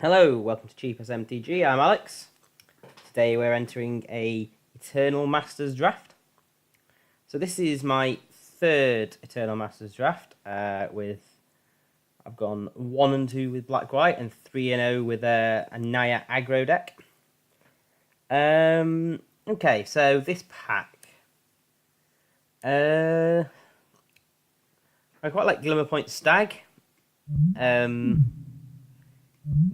Hello, welcome to Cheap as MTG. I'm Alex. Today we're entering a Eternal Masters draft. So this is my third Eternal Masters draft. I've gone 1 and 2 with Black White and 3 and 0 with a Naya aggro deck. Okay, so this pack. I quite like Glimmerpoint Stag.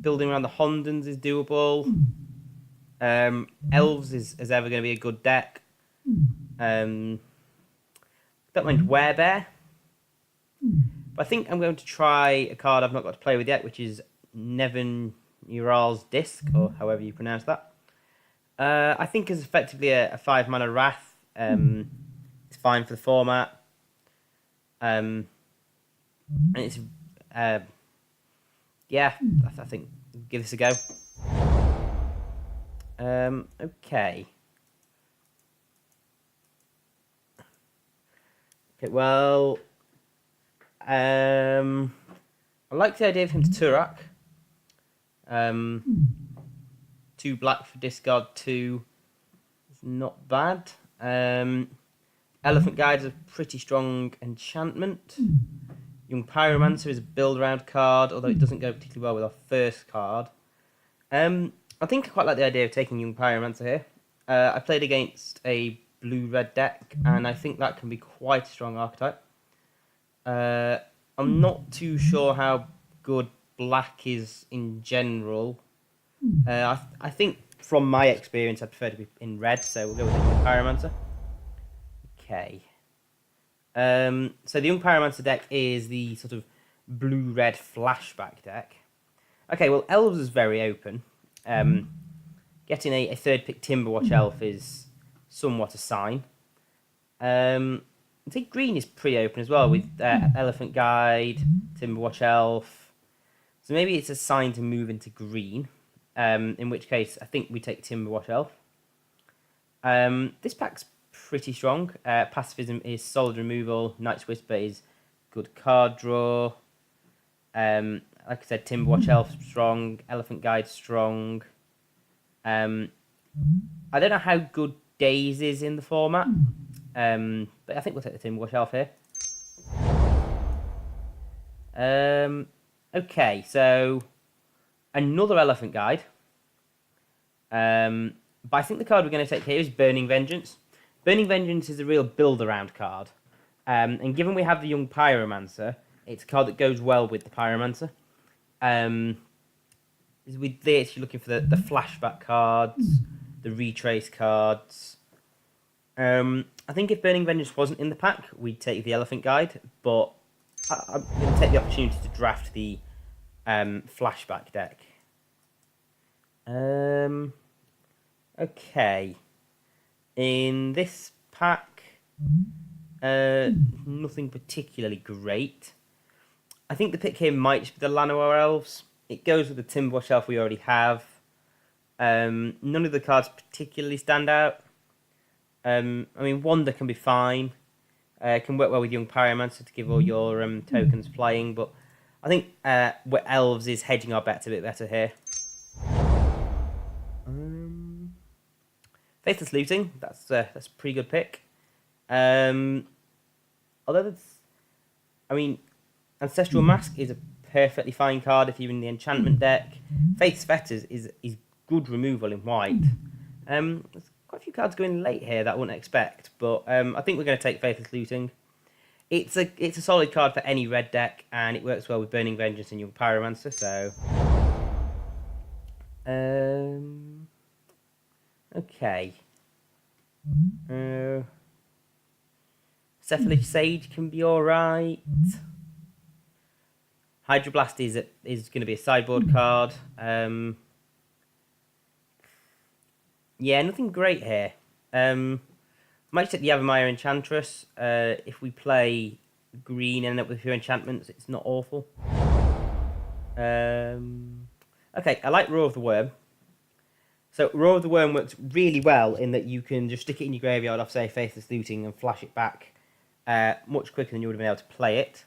Building around the Hondens is doable. Elves is ever going to be a good deck. Don't mind Werebear. But I think I'm going to try a card I've not got to play with yet, which is Nevin Ural's Disc, or however you pronounce that. I think is effectively a 5-mana Wrath. It's fine for the format. And it's... yeah, I think give this a go. Okay. Okay, well, I like the idea of him to Turak. 2 black for discard 2 is not bad. Elephant Guide is a pretty strong enchantment. Young Pyromancer is a build-around card, although it doesn't go particularly well with our first card. I think I quite like the idea of taking Young Pyromancer here. I played against a blue-red deck, and I think that can be quite a strong archetype. I'm not too sure how good black is in general. I think, from my experience, I prefer to be in red, so we'll go with the Young Pyromancer. Okay. So the Young Pyromancer deck is the sort of blue-red flashback deck. Okay, well, Elves is very open. Getting a third pick Timberwatch Elf is somewhat a sign. I think green is pretty open as well with Elephant Guide, Timberwatch Elf. So maybe it's a sign to move into green. In which case, I think we take Timberwatch Elf. This pack's pretty strong. Pacifism is solid removal. Night's Whisper is good card draw. Like I said, Timberwatch Elf strong. Elephant Guide strong. I don't know how good Daze is in the format. But I think we'll take the Timberwatch Elf here. Okay, so another Elephant Guide. But I think the card we're going to take here is Burning Vengeance. Burning Vengeance is a real build-around card. And given we have the Young Pyromancer, it's a card that goes well with the Pyromancer. With this, you're looking for the flashback cards, the retrace cards. I think if Burning Vengeance wasn't in the pack, we'd take the Elephant Guide, but I'm going to take the opportunity to draft the flashback deck. Okay. In this pack, nothing particularly great. I think the pick here might just be the Llanowar Elves. It goes with the Timberwatch Elf we already have. None of the cards particularly stand out. I mean, Wander can be fine. It can work well with Young Pyromancer to give all your tokens playing, but I think Elves is hedging our bets a bit better here. Faithless Looting, that's a pretty good pick. Although Ancestral Mask is a perfectly fine card if you're in the enchantment deck. Faith's Fetters is good removal in white. There's quite a few cards going late here that I wouldn't expect, but I think we're going to take Faithless Looting. It's a solid card for any red deck, and it works well with Burning Vengeance and Young Pyromancer, so... Okay. Cephalic Sage can be alright. Hydroblast is going to be a sideboard card. Yeah, nothing great here. Might take the Yavimaya Enchantress. If we play green and end up with a few enchantments, it's not awful. Okay, I like Roar of the Worm. So Roar of the Worm works really well in that you can just stick it in your graveyard off, say, Faithless Looting and flash it back much quicker than you would have been able to play it.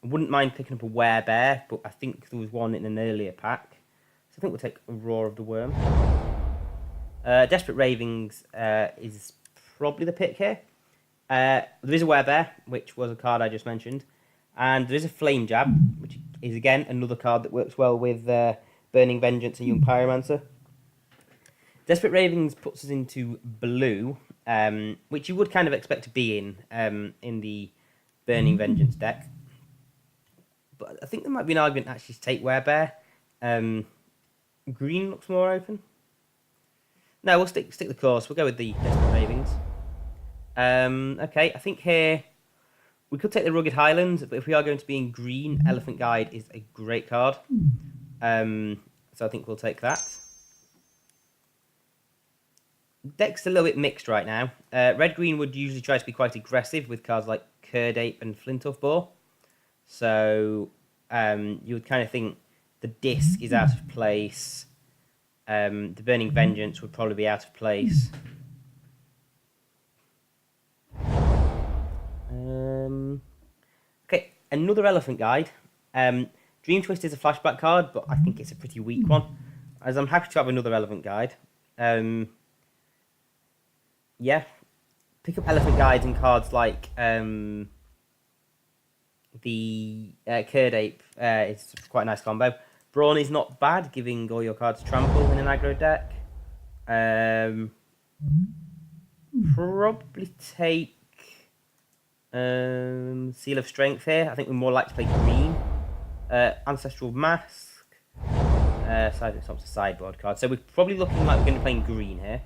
wouldn't mind picking up a werebear, but I think there was one in an earlier pack. So I think we'll take a Roar of the Worm. Desperate Ravings is probably the pick here. There is a werebear, which was a card I just mentioned. And there is a Flame Jab, which is again another card that works well with Burning Vengeance and Young Pyromancer. Desperate Ravings puts us into blue, which you would kind of expect to be in the Burning Vengeance deck. But I think there might be an argument actually to take werebear. Green looks more open. No, we'll stick the course. We'll go with the Desperate Ravings. Okay, I think here we could take the Rugged Highlands, but if we are going to be in green, Elephant Guide is a great card. So I think we'll take that. Deck's a little bit mixed right now. Red-green would usually try to be quite aggressive with cards like Curd Ape and Flinthoof Boar. So you would kind of think the Disc is out of place. The Burning Vengeance would probably be out of place. Okay, another Elephant Guide. Dream Twist is a flashback card, but I think it's a pretty weak one, as I'm happy to have another Elephant Guide. Yeah, pick up Elephant Guides and cards like the Curd Ape. It's quite a nice combo. Brawn is not bad, giving all your cards trample in an aggro deck. Probably take Seal of Strength here. I think we're more likely to play green. Ancestral Mask. It's a sideboard card. So we're probably looking like we're going to be playing green here.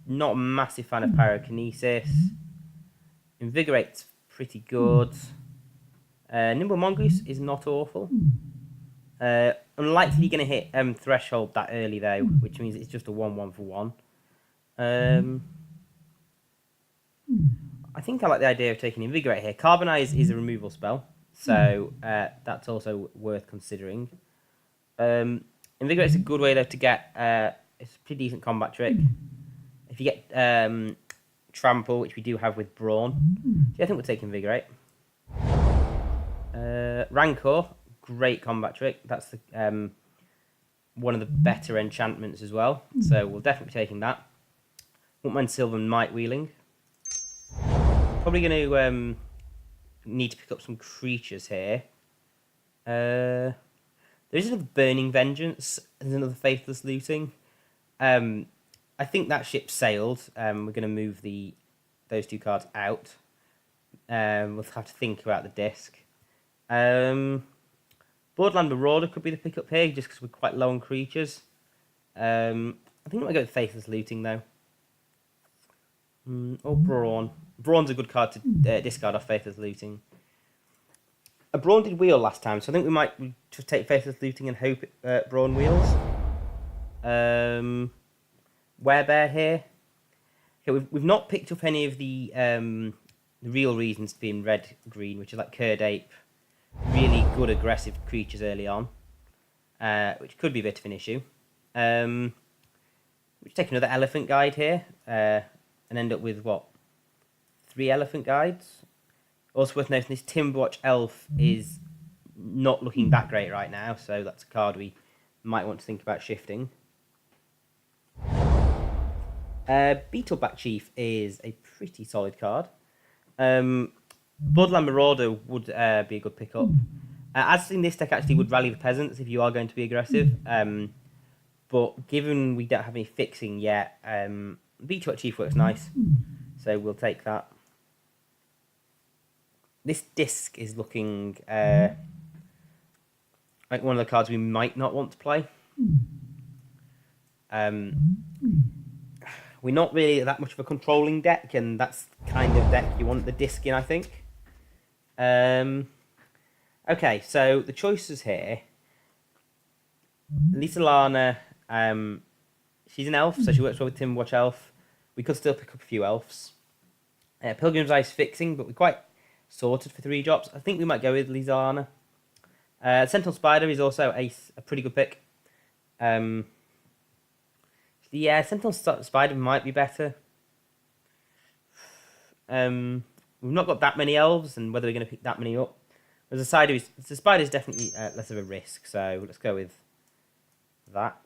Not a massive fan of Pyrokinesis. Invigorate's pretty good. Nimble Mongoose is not awful. Unlikely going to hit Threshold that early though, which means it's just a 1/1 for 1. I think I like the idea of taking Invigorate here. Carbonize is a removal spell, so that's also worth considering. Invigorate is a good way though to get. It's a pretty decent combat trick. If you get Trample, which we do have with Brawn, so I think we'll take Invigorate. Rancor, great combat trick. That's the one of the better enchantments as well. So we'll definitely be taking that. Won't mind Silver Might Wheeling. Probably going to need to pick up some creatures here. There is another Burning Vengeance. There's another Faithless Looting. I think that ship sailed. We're going to move those two cards out. We'll have to think about the disc. Borderland Marauder could be the pickup here, just because we're quite low on creatures. I think I might go with Faithless Looting, though. Or Brawn. Brawn's a good card to discard off Faithless Looting. A Brawn did wheel last time, so I think we might just take Faithless Looting and hope Brawn wheels. Werebear here. Okay, we've not picked up any of the real reasons to be in red-green, which is like Curd Ape. Really good aggressive creatures early on, which could be a bit of an issue. We'll take another Elephant Guide here, and end up with, 3 Elephant Guides? Also worth noting, this Timberwatch Elf is not looking that great right now, so that's a card we might want to think about shifting. Beetleback Chief is a pretty solid card. Bloodland Marauder would be a good pickup. As in this deck actually would rally the Peasants if you are going to be aggressive. But given we don't have any fixing yet, Beetleback Chief works nice. So we'll take that. This disc is looking like one of the cards we might not want to play. We're not really that much of a controlling deck, and that's the kind of deck you want the disc in, I think. Okay, so the choices here. Lisa Lana, she's an elf, so she works well with Timberwatch Elf. We could still pick up a few elves. Pilgrim's Ice fixing, but we're quite sorted for 3 drops. I think we might go with Lisa Lana. Sentinel Spider is also a pretty good pick. Yeah, Sentinel Spider might be better. we've not got that many elves, and whether we're going to pick that many up. As a side, the spider is definitely less of a risk, so let's go with that.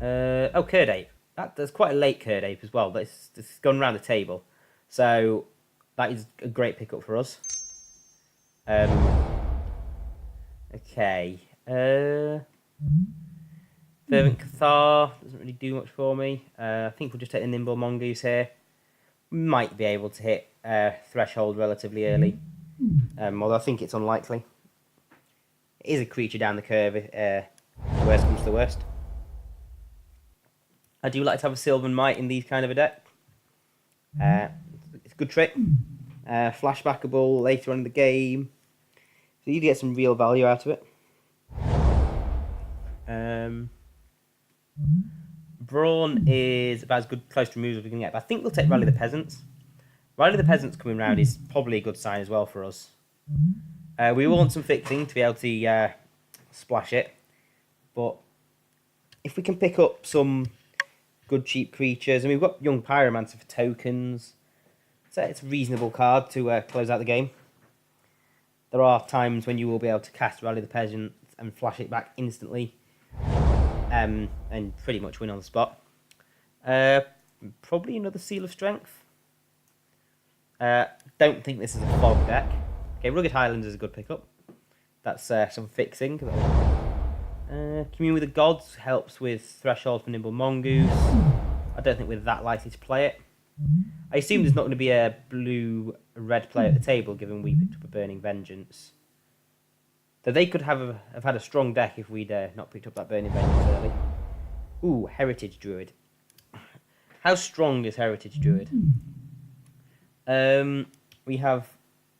Curd Ape. There's quite a late Curd Ape as well. That's gone around the table. So that is a great pickup for us. Okay. Fervent Cathar doesn't really do much for me. I think we'll just take the Nimble Mongoose here. Might be able to hit Threshold relatively early. Although I think it's unlikely. It is a creature down the curve if the worst comes to the worst. I do like to have a Sylvan Might in these kind of a deck. It's a good trick. Flashbackable later on in the game. So you get some real value out of it. Brawn is about as good close to removal as we can get. But I think we'll take Rally the Peasants. Rally the Peasants coming round is probably a good sign as well for us. We want some fixing to be able to splash it. But if we can pick up some good cheap creatures, and we've got Young Pyromancer for tokens, so it's a reasonable card to close out the game. There are times when you will be able to cast Rally the Peasant and flash it back instantly, and pretty much win on the spot. Probably another Seal of Strength. Don't think this is a fog deck. Okay, Rugged Highlands is a good pickup. That's some fixing. Commune with the Gods helps with Threshold for Nimble Mongoose. I don't think we're that likely to play it. I assume there's not going to be a blue-red player at the table, given we picked up a Burning Vengeance. So they could have had a strong deck if we'd not picked up that Burning Vengeance early. Ooh, Heritage Druid. How strong is Heritage Druid? We have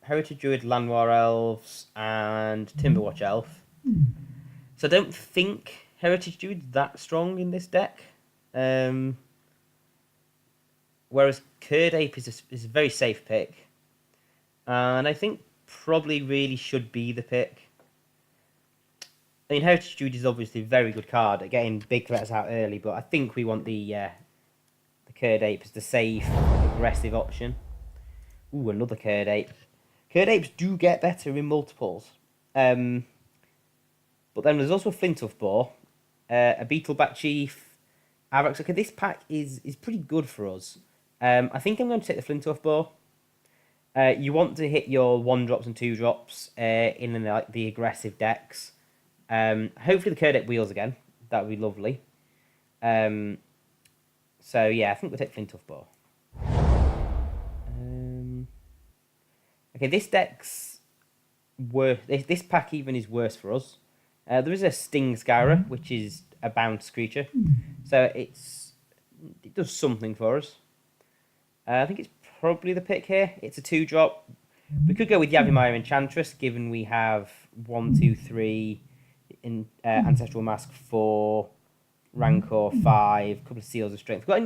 Heritage Druid, Llanowar Elves, and Timberwatch Elf. So I don't think Heritage Druid's that strong in this deck. Whereas Curd Ape is a very safe pick. And I think probably really should be the pick. I mean, Heritage Druid is obviously a very good card at getting big threats out early, but I think we want the Curd Ape as the safe, aggressive option. Ooh, another Curd Ape. Curd Apes do get better in multiples. But then there's also a Flinthoof Boar, a Beetleback Chief, Avrox. Okay, this pack is pretty good for us. I think I'm going to take the Flinthoof Boar. You want to hit your 1-drops and 2-drops in the aggressive decks. Hopefully the Curd Ape wheels again. That would be lovely. So yeah, I think we'll take Flinthoof Boar. Okay, this deck's worse. This pack even is worse for us. There is a Sting Scourer, which is a bounce creature, so it does something for us. I think it's probably the pick here. It's a 2-drop. We could go with Yavimaya Enchantress, given we have 1, 2, 3 in Ancestral Mask 4, Rancor 5, a couple of Seals of Strength. We've got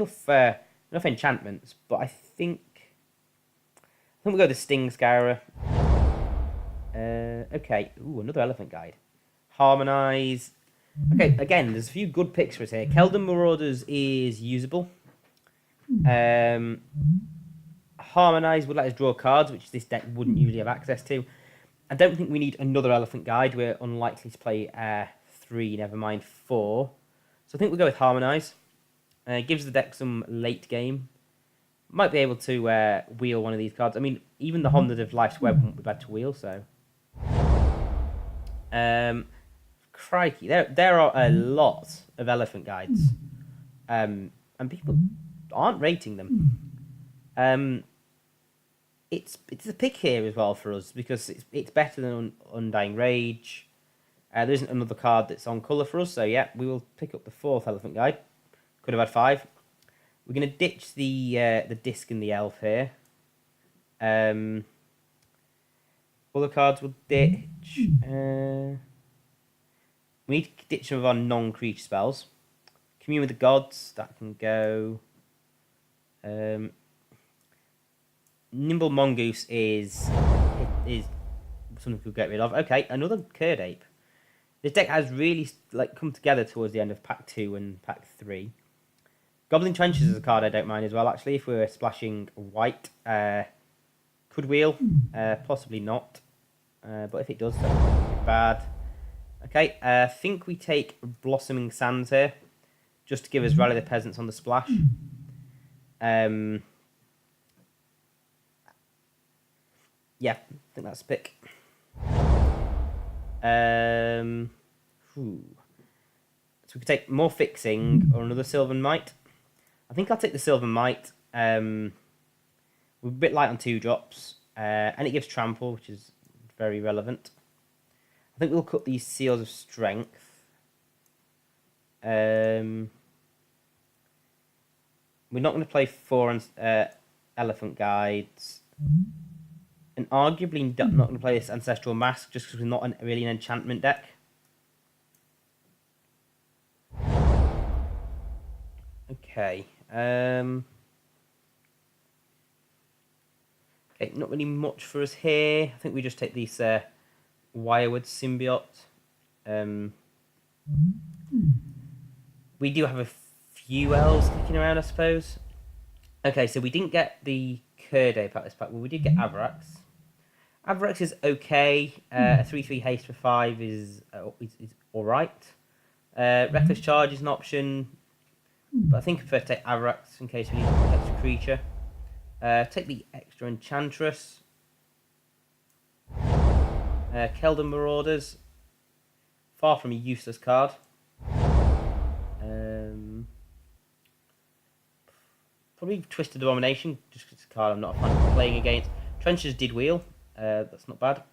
enough enchantments, but I think we'll go with the Sting Scourer. Okay, ooh, another Elephant Guide. Harmonise. Okay, again, there's a few good picks for us here. Keldon Marauders is usable. Harmonise would let us draw cards, which this deck wouldn't usually have access to. I don't think we need another Elephant Guide. We're unlikely to play 3, never mind 4. So I think we'll go with Harmonise. It gives the deck some late game. Might be able to wheel one of these cards. I mean, even the Honda of Life's Web wouldn't be bad to wheel, so... Crikey, there are a lot of Elephant Guides. And people aren't rating them. It's a pick here as well for us, because it's better than Undying Rage. There isn't another card that's on colour for us, so yeah, we will pick up the 4th Elephant Guide. Could have had 5. We're going to ditch the Disc and the Elf here. Other cards will ditch. We need to ditch some of our non-creature spells. Commune with the Gods, that can go. Nimble Mongoose is something we'll get rid of. Okay, another Curd Ape. This deck has really come together towards the end of Pack 2 and Pack 3. Goblin Trenches is a card I don't mind as well, actually, if we were splashing white. Could wheel, possibly not. But if it does, that's bad. Okay, I think we take Blossoming Sands here, just to give us Rally the Peasants on the splash. Yeah, I think that's a pick. So we could take more Fixing or another Sylvan Might. I think I'll take the Sylvan Might. We're a bit light on 2 drops, and it gives Trample, which is very relevant. I think we'll cut these Seals of Strength. We're not going to play 4 Elephant Guides. And arguably not going to play this Ancestral Mask just because we're not really an enchantment deck. Okay. Okay, not really much for us here. I think we just take these Wirewood Symbiote. We do have a few elves kicking around, I suppose. Okay, so we didn't get the Kurdape at this pack. Well, we did get Avarax. Avarax is okay. A 3/3 haste for 5 is alright. Reckless Charge is an option. But I think I prefer to take Avarax in case we need an extra creature. Take the extra Enchantress. Keldon Marauders. Far from a useless card. Probably Twisted Abomination, just because it's a card I'm not a fan of playing against. Trenches did wheel. That's not bad.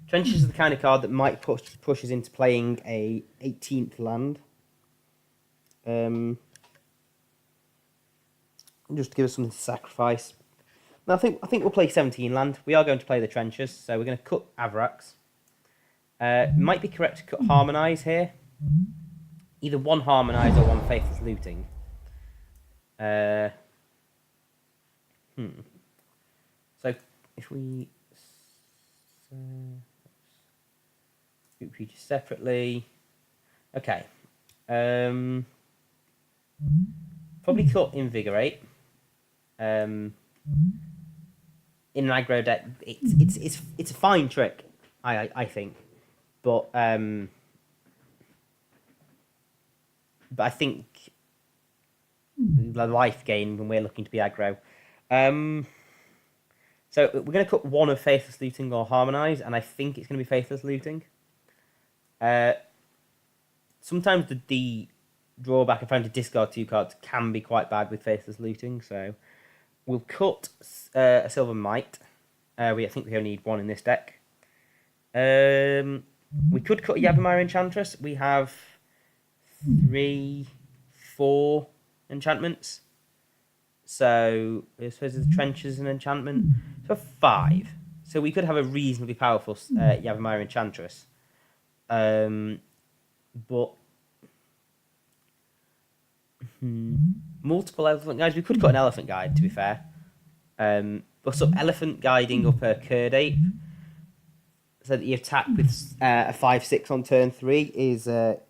Trenches is the kind of card that might push us into playing a 18th land. Just to give us something to sacrifice. Now, I think we'll play 17 land. We are going to play the Trenches, so we're going to cut Avarax. Might be correct to cut Harmonise here. Either 1 Harmonise or 1 Faithless Looting. So if we group creatures separately, okay. Probably cut Invigorate. In an aggro deck, it's a fine trick, I think, but I think the life gain when we're looking to be aggro. So we're going to cut 1 of Faithless Looting or Harmonise, and I think it's going to be Faithless Looting. Sometimes the drawback of having to discard 2 cards can be quite bad with Faithless Looting, so we'll cut a Silver Might. I think we only need 1 in this deck. We could cut a Yavimaya Enchantress. We have 3, 4 enchantments. So I suppose the Trenches an enchantment. So 5. So we could have a reasonably powerful Yavimaya Enchantress. But multiple Elephant Guides. We could cut an Elephant Guide, to be fair. But so Elephant Guiding up a Kurdape, so that you attack with a 5/6 on turn 3 is a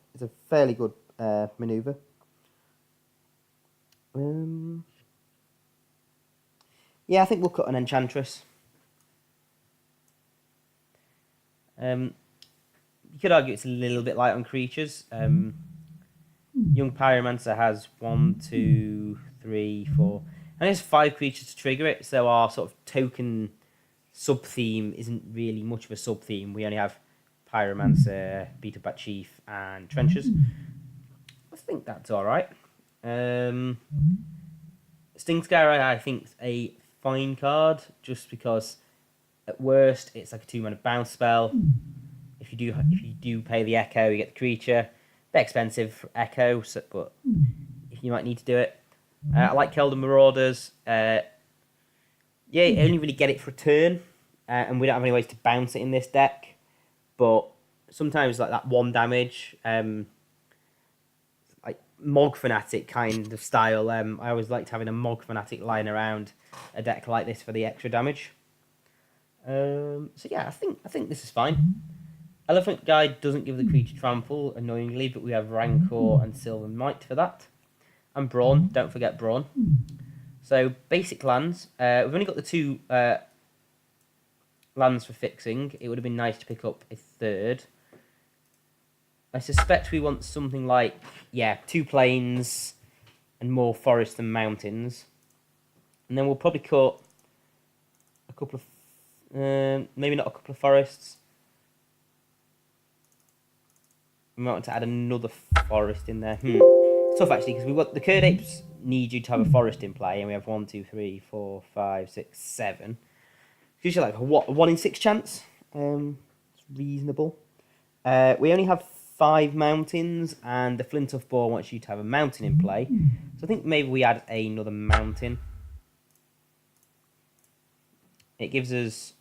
fairly good maneuver. Yeah, I think we'll cut an Enchantress. You could argue it's a little bit light on creatures. Young Pyromancer has 1, 2, 3, 4, and there's 5 creatures to trigger it. So our sort of token sub theme isn't really much of a sub theme. We only have Pyromancer, Beat Up Bat Chief, and Trenches. I think that's all right. Sting Scare, I think, is a fine card just because at worst it's like a 2-mana bounce spell. If you do pay the Echo, you get the creature. Bit expensive for Echo, so, but if you might need to do it. I like Keldon Marauders. Yeah, you only really get it for a turn, and we don't have any ways to bounce it in this deck. But sometimes like that 1 damage, like Mog Fanatic kind of style. I always liked having a Mog Fanatic lying around a deck like this for the extra damage. So yeah, I think this is fine. Elephant Guide doesn't give the creature trample, annoyingly, but we have Rancor and Sylvan Might for that. And Brawn, don't forget Brawn. So basic lands. We've only got the two lands for fixing. It would have been nice to pick up a third. I suspect we want something like, yeah, 2 plains and more forest and mountains. And then we'll probably cut a couple of, maybe not a couple of forests. We might want to add another forest in there. It's tough actually because we got the Curd Apes need you to have a forest in play, and we have 1, 2, 3, 4, 5, 6, 7. It's usually like a 1 in 6 chance. It's reasonable. We only have 5 mountains, and the Flintoff Boar wants you to have a mountain in play. So I think maybe we add another mountain. It gives us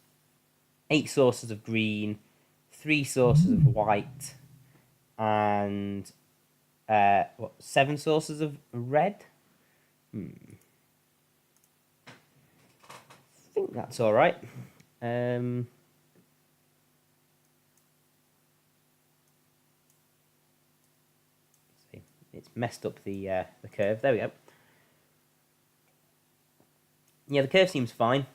8 sources of green, 3 sources of white, and 7 sources of red. I think that's all right. See, it's messed up the curve. There we go. Yeah, the curve seems fine.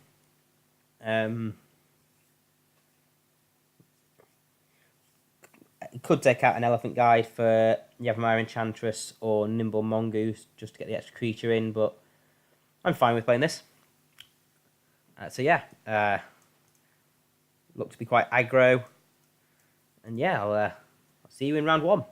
Could take out an Elephant Guide for Yavimaya Enchantress or Nimble Mongoose just to get the extra creature in, but I'm fine with playing this. So yeah, look to be quite aggro, and yeah, I'll see you in round 1.